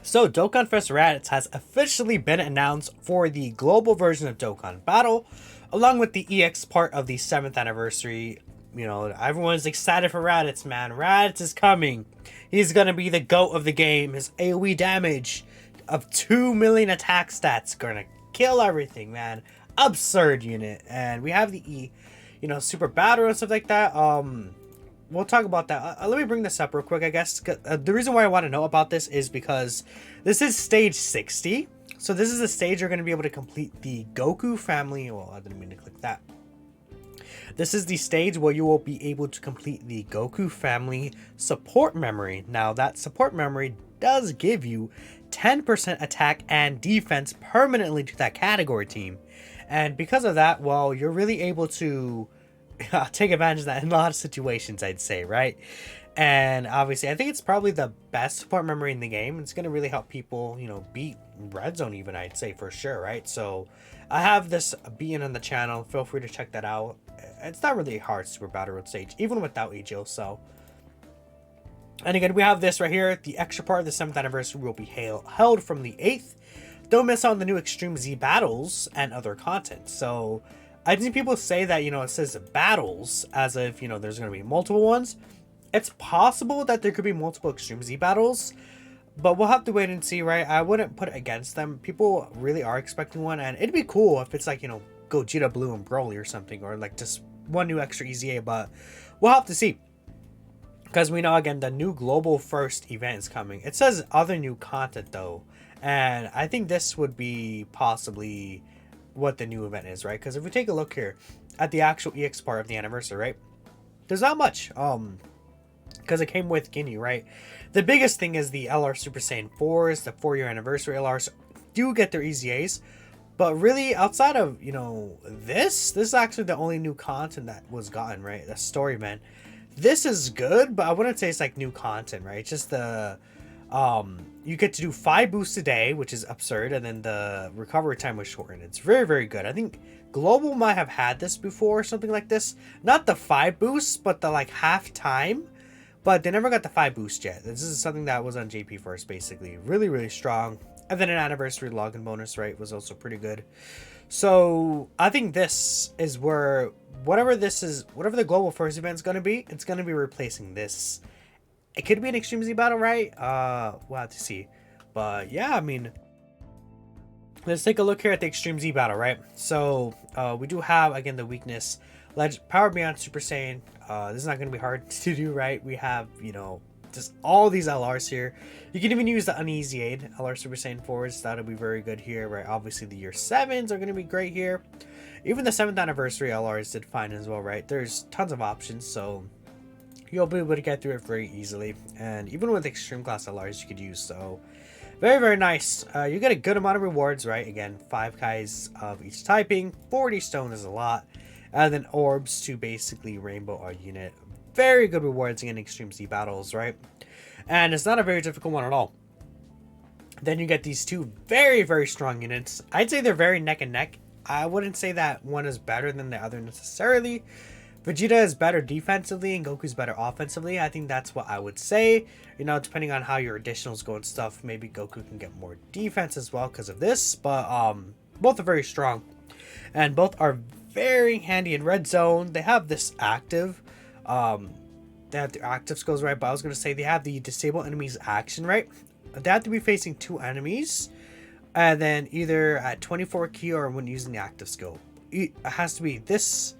So Dokkanfest Raditz has officially been announced for the global version of Dokkan Battle, along with the EX part of the 7th anniversary. You know, everyone's excited for Raditz, man. Raditz is coming. He's gonna be the GOAT of the game. His AoE damage of 2 million attack stats gonna kill everything, man. Absurd unit. And we have the super battle and stuff like that. We'll talk about that. Let me bring this up real quick, I guess. The reason why I want to know about this is because this is stage 60. So this is the stage you're going to be able to complete the Goku family. Well, I didn't mean to click that. This is the stage where you will be able to complete the Goku family support memory. Now, that support memory does give you 10% attack and defense permanently to that category team. And because of that, well, you're really able to take advantage of that in a lot of situations, I'd say, right? And obviously, I think it's probably the best support memory in the game. It's going to really help people, beat Red Zone even, I'd say, for sure, right? So I have this being on the channel. Feel free to check that out. It's not really a hard Super Battle Road stage, even without Egil, so. And again, we have this right here. The extra part of the 7th anniversary will be held from the 8th. Don't miss out on the new Extreme Z battles and other content. So I've seen people say that, it says battles as if, there's going to be multiple ones. It's possible that there could be multiple Extreme Z battles, but we'll have to wait and see, right? I wouldn't put it against them. People really are expecting one, and it'd be cool if it's like, Gogeta Blue and Broly or something, or like just one new extra EZA, but we'll have to see. Because we know, again, the new Global First event is coming. It says other new content, though, and I think this would be possibly what the new event is, right? Because if we take a look here at the actual EX part of the anniversary, right, there's not much because it came with Ginyu, right? The biggest thing is the LR Super Saiyan 4s. The 4-year anniversary LRs do get their EZAs, but really outside of this is actually the only new content that was gotten, right? The story, man. This is good, but I wouldn't say it's like new content, right? It's just the you get to do 5 boosts a day, which is absurd, and then the recovery time was shortened. It's very, very good. I think Global might have had this before or something like this. Not the 5 boosts, but the like half time. But they never got the 5 boost yet. This is something that was on JP first, basically. Really, really strong. And then an anniversary login bonus, right, was also pretty good. So I think this is where whatever the Global First event is going to be, it's going to be replacing this. It could be an Extreme Z battle, right? We'll have to see. But yeah, I mean, let's take a look here at the Extreme Z battle, right? So we do have, again, the weakness. Power Beyond Super Saiyan. This is not going to be hard to do, right? We have, just all these LRs here. You can even use the Uneasy Aid LR Super Saiyan 4s. That'll be very good here, right? Obviously, the year 7s are going to be great here. Even the 7th anniversary LRs did fine as well, right? There's tons of options, so you'll be able to get through it very easily. And even with extreme class LRs you could use, so very, very nice. You get a good amount of rewards, right? Again, 5 Kais of each typing. 40 stone is a lot. And then orbs to basically rainbow a unit. Very good rewards in Extreme Z battles, right? And it's not a very difficult one at all. Then you get these 2 very, very strong units. I'd say they're very neck and neck. I wouldn't say that one is better than the other necessarily. Vegeta is better defensively and Goku's better offensively. I think that's what I would say. Depending on how your additionals go and stuff, maybe Goku can get more defense as well because of this. But both are very strong. And both are very handy in Red Zone. They have this active. They have the active skills, right? But I was going to say they have the disable enemies action, right? They have to be facing 2 enemies. And then either at 24 ki or when using the active skill. It has to be this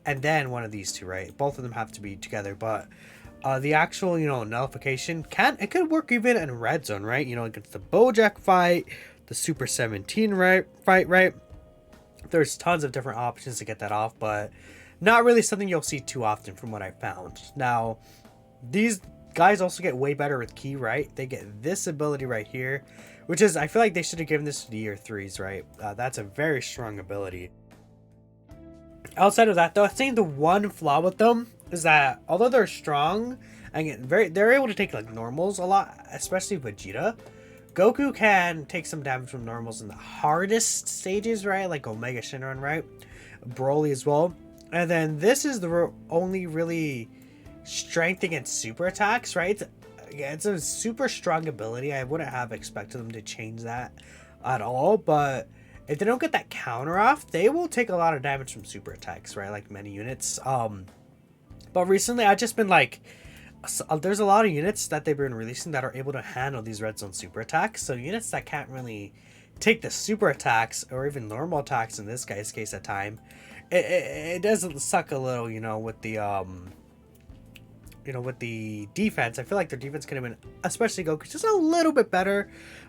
and then one of these 2, right? Both of them have to be together. But the actual, nullification could work even in Red Zone, right? Against the Bojack fight, the Super 17 fight, right? There's tons of different options to get that off, but not really something you'll see too often from what I found. Now, these guys also get way better with ki, right? They get this ability right here, which is, I feel like they should have given this to the year 3s, right? That's a very strong ability. Outside of that, though, I think the one flaw with them is that although they're strong and they're able to take like normals a lot, especially Vegeta. Goku can take some damage from normals in the hardest stages, right? Like Omega Shenron, right? Broly as well. And then this is the only really strength against super attacks, right? yeah, it's a super strong ability. I wouldn't have expected them to change that at all, but if they don't get that counter off, they will take a lot of damage from super attacks, right? Like many units. But recently I've just been like, there's a lot of units that they've been releasing that are able to handle these red zone super attacks. So units that can't really take the super attacks or even normal attacks in this guy's case at time, it doesn't suck a little, with the with the defense. I feel like their defense could have been, especially Goku, just a little bit better.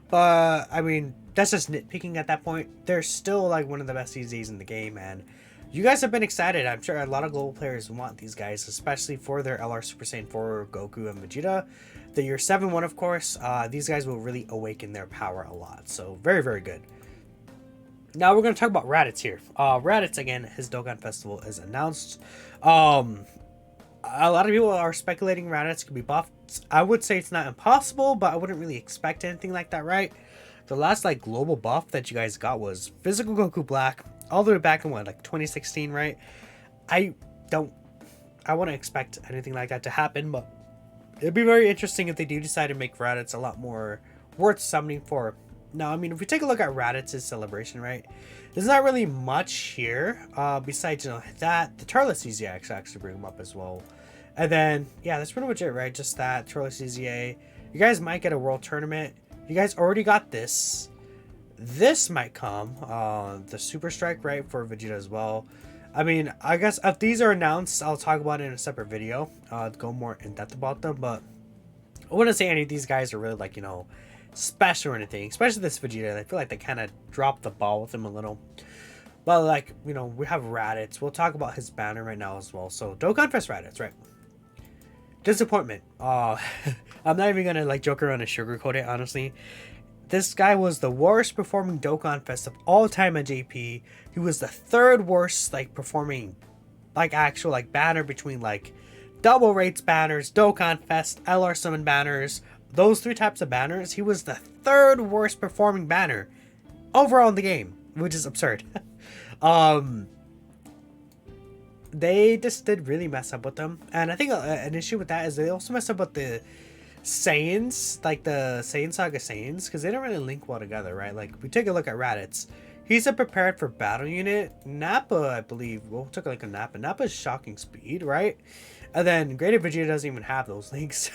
But I mean, that's just nitpicking at that point. They're still like one of the best EZs in the game, and you guys have been excited. I'm sure a lot of global players want these guys, especially for their LR Super Saiyan 4 Goku and Vegeta. The year 7-1, of course. These guys will really awaken their power a lot. So very, very good. Now we're going to talk about Raditz here. Raditz, again, his Dokkan Festival is announced. A lot of people are speculating Raditz could be buffed. I would say it's not impossible, but I wouldn't really expect anything like that, right? The last like global buff that you guys got was Physical Goku Black, all the way back in what, like 2016, right? I wouldn't expect anything like that to happen, but it'd be very interesting if they do decide to make Raditz a lot more worth summoning for. Now, I mean, if we take a look at Raditz's celebration, right? There's not really much here, besides, that. The Turles CZA actually bring him up as well. And then, yeah, that's pretty much it, right? Just that, Turles CZA. You guys might get a World Tournament. You guys already got this. This might come. The Super Strike, right, for Vegeta as well. I mean, I guess if these are announced, I'll talk about it in a separate video. Go more in depth about them, but I wouldn't say any of these guys are really, like, special or anything. Especially this Vegeta. I feel like they kind of dropped the ball with him a little. But, like, we have Raditz. We'll talk about his banner right now as well. So, Dokkanfest Raditz, right? Disappointment. I'm not even gonna, like, joke around and sugarcoat it, honestly. This guy was the worst performing Dokkanfest of all time at JP. He was the third worst, like, performing, like, actual, like, banner between, like, double rates banners, Dokkanfest, LR summon banners, those three types of banners. He was the third worst performing banner overall in the game, which is absurd. They just did really mess up with them. And I think an issue with that is they also messed up with the Saiyans, like the Saiyan Saga Saiyans, because they don't really link well together, right? Like, if we take a look at Raditz, he's a prepared for battle unit. Napa, I believe, we'll take a look at Napa. Napa's shocking speed, right? And then Greater Vegeta doesn't even have those links.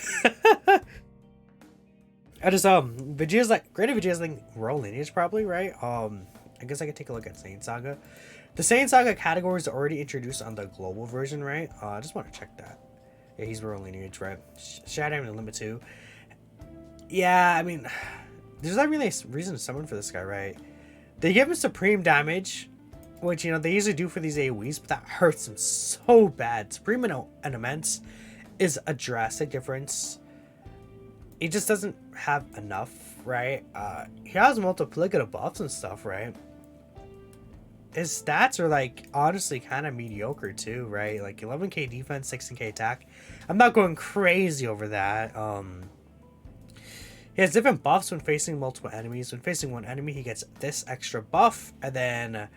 Vegeta's like, Greater Vegeta's like royal lineage probably, right? I guess I could take a look at Saiyan Saga. The Saiyan Saga categories are already introduced on the global version, right? I just want to check that. Yeah, he's royal lineage, right? Shadow and Limit 2. Yeah, I mean, there's not really a reason to summon for this guy, right? They give him supreme damage, which, they usually do for these AoEs, but that hurts him so bad. Supreme and Immense is a drastic difference. He just doesn't have enough, right? He has multiplicative buffs and stuff, right? His stats are, like, honestly kind of mediocre too, right? Like 11k defense, 16k attack. I'm not going crazy over that. He has different buffs when facing multiple enemies. When facing one enemy, he gets this extra buff, and then,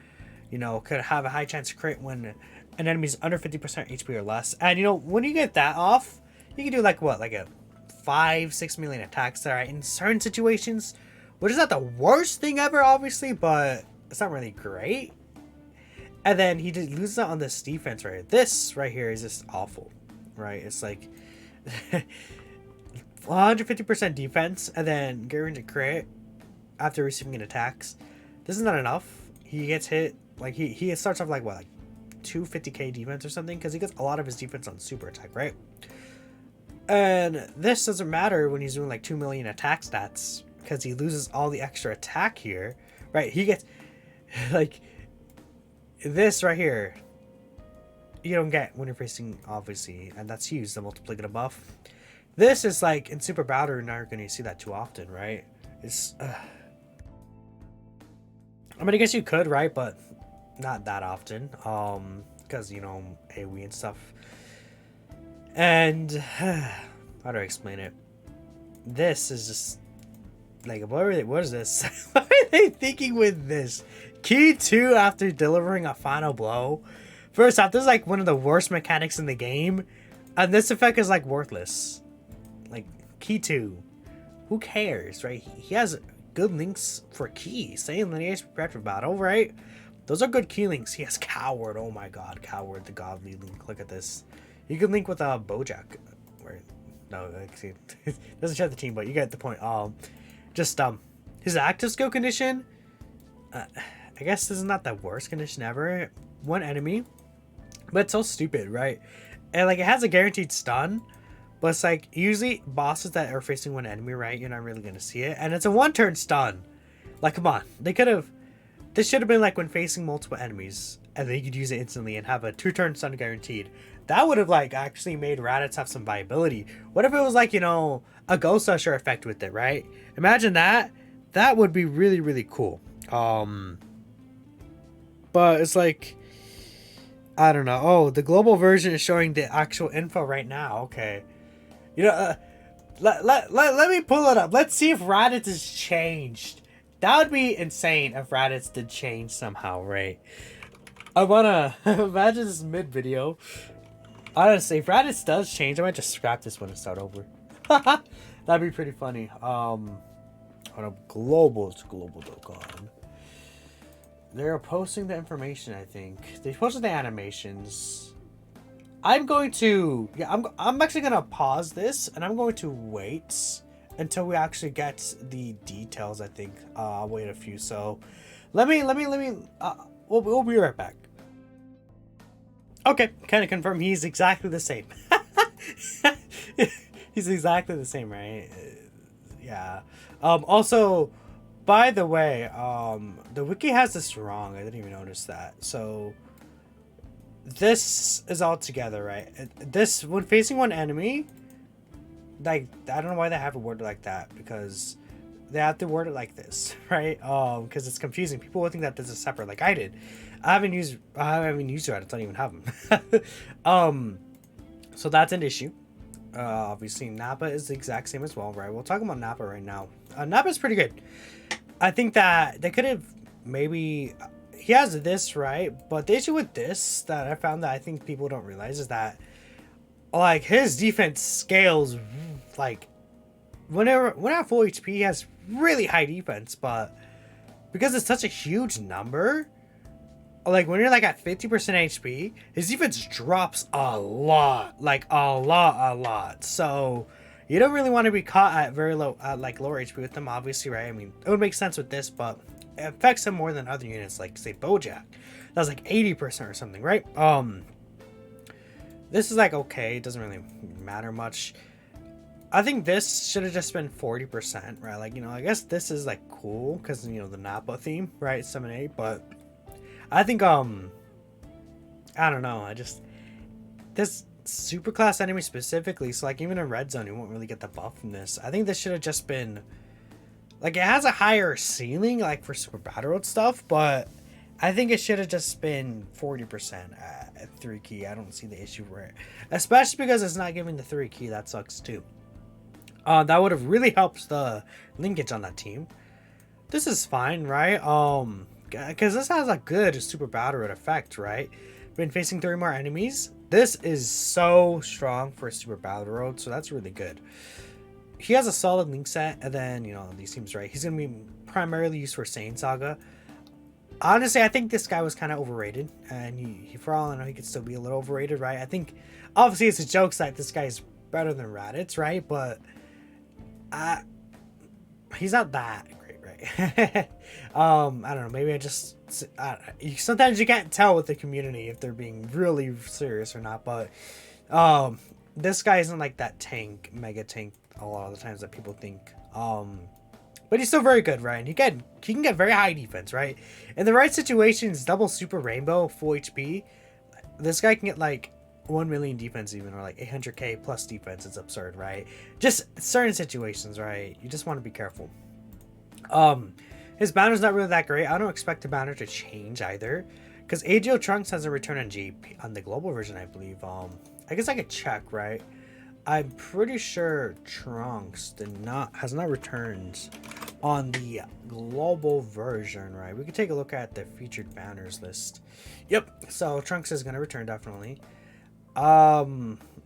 could have a high chance to crit when an enemy's under 50% HP or less. And, when you get that off, you can do, like, what? Like a 5-6 million attacks there, right? In certain situations, which is not the worst thing ever, obviously, but it's not really great. And then he loses out on this defense right here. This right here is just awful, right? It's like 150% defense and then guaranteed crit after receiving an attacks. This is not enough. He gets hit, like he starts off like what, like 250k defense or something, because he gets a lot of his defense on super attack, right? And this doesn't matter when he's doing like 2 million attack stats, because he loses all the extra attack here, right? He gets like this right here, you don't get when you're facing, obviously, and that's used the multiplicative buff. This is like in Super Battle, you're not going to see that too often, right? It's I mean, I guess you could, right? But not that often, because AoE and stuff. And how do I explain it? This is just like, what is this? What are they thinking with this? Key 2 after delivering a final blow. First off, this is like one of the worst mechanics in the game, and this effect is like worthless. Like, Key 2. Who cares, right? He has good links for key. Same lineage prepared for battle, right? Those are good key links. He has Coward. Oh my god, Coward, the godly link. Look at this. You can link with Bojack. Where, no, see, doesn't show the team, but you get the point. His active skill condition. I guess this is not the worst condition ever. One enemy, but it's so stupid, right? And like it has a guaranteed stun, but it's like usually bosses that are facing one enemy, right? You're not really gonna see it, and it's a one-turn stun. Like, come on, they could have. This should have been like when facing multiple enemies, and then you could use it instantly and have a 2-turn stun guaranteed. That would have like actually made Raditz have some viability. What if it was like, you know, a Ghost Usher effect with it, right? Imagine that. That would be really, really cool. But it's like, I don't know. Oh, the global version is showing the actual info right now. Okay. You know, let me pull it up. Let's see if Raditz has changed. That would be insane if Raditz did change somehow, right? I wanna imagine this mid-video. Honestly, if Raditz does change, I might just scrap this one and start over. That'd be pretty funny. On a global Dokkan. They're posting the information, I think. They posted the animations. I'm going to... Yeah, I'm actually going to pause this, and I'm going to wait until we actually get the details, I think. I'll wait a few, so... We'll be right back. Okay, kind of confirm he's exactly the same. He's exactly the same, right? Yeah. Also... By the way, the wiki has this wrong. I didn't even notice that. So, this is all together, right? This, when facing one enemy, like, I don't know why they have it worded like that, because they have to word it like this, right? Because it's confusing. People will think that this is separate, like I did. I haven't used it. I don't even have them. So that's an issue. Obviously, Napa is the exact same as well, right? We'll talk about Napa right now. Napa is pretty good. I think that they could have maybe... He has this, right? But the issue with this that I found that I think people don't realize is that, like, his defense scales, like, when at full HP, he has really high defense, but because it's such a huge number, like, when you're, like, at 50% HP, his defense drops a lot. Like, a lot. So... You don't really want to be caught at very low, like lower HP with them, obviously, right? I mean, it would make sense with this, but it affects him more than other units, like say Bojack. That's like 80% or something, right? This is like okay, it doesn't really matter much. I think this should have just been 40%, right? Like, you know, I guess this is like cool because, you know, the Napa theme, right? 7-8, but I think I don't know. This super class enemy specifically, so like even in red zone you won't really get the buff from this. I think this should have just been like, it has a higher ceiling like for super battle road stuff, but I think it should have just been 40% at 3 key. I don't see the issue for it, especially because it's not giving the 3 key. That sucks too. That would have really helped the linkage on that team. This is fine, right? Because this has a good super battle road effect, right? Been facing 3 more enemies. This is so strong for Super Battle Road, so that's really good. He has a solid link set, and then, you know, these teams, right? He's going to be primarily used for Saiyan Saga. Honestly, I think this guy was kind of overrated, and he, for all I know, he could still be a little overrated, right? I think, obviously, it's a joke that this guy is better than Raditz, right? But he's not that great, right? I don't know, maybe I just... sometimes you can't tell with the community if they're being really serious or not, but this guy isn't like that tank, mega tank a lot of the times that people think. But he's still very good, right? And he can get very high defense, right? In the right situations, double super rainbow, full HP, this guy can get like 1 million defense even, or like 800k plus defense. It's absurd, right? Just certain situations, right? You just want to be careful. His banner's not really that great. I don't expect the banner to change either, because AGO Trunks has a return on GP on the global version, I believe. I guess I could check, right? I'm pretty sure Trunks has not returned on the global version, right? We could take a look at the featured banners list. Yep. So Trunks is gonna return definitely.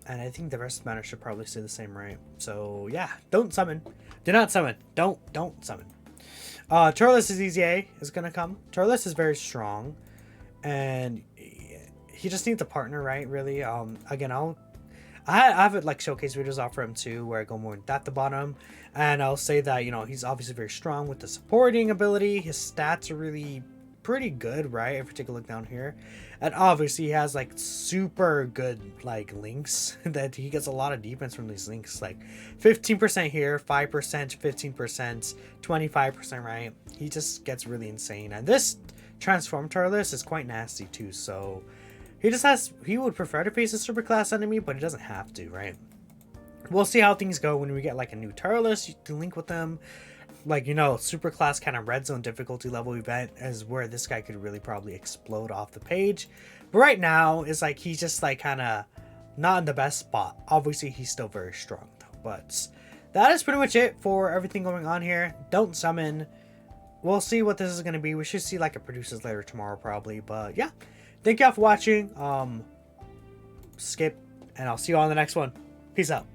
And I think the rest of the mana should probably stay the same, right? So yeah, don't summon. Do not summon. Don't summon. Turles' EZA is gonna come. Turles is very strong, and he just needs a partner, right? Really. Again, I have it like showcase videos off for him too, where I go more in depth about him, and I'll say that, you know, he's obviously very strong with the supporting ability. His stats are really pretty good, right? If you take a look down here, and obviously he has like super good like links that he gets a lot of defense from these links, like 15% here, 5%, 15%, 25%, right? He just gets really insane, and this transform Turles is quite nasty too, so he would prefer to face a super class enemy, but he doesn't have to, right? We'll see how things go when we get like a new Turles to link with them. Like, you know, super class kind of red zone difficulty level event is where this guy could really probably explode off the page. But right now, it's like he's just like kind of not in the best spot. Obviously, he's still very strong though. But that is pretty much it for everything going on here. Don't summon. We'll see what this is going to be. We should see like a producers later tomorrow probably. But yeah. Thank y'all for watching. Skip, and I'll see you on the next one. Peace out.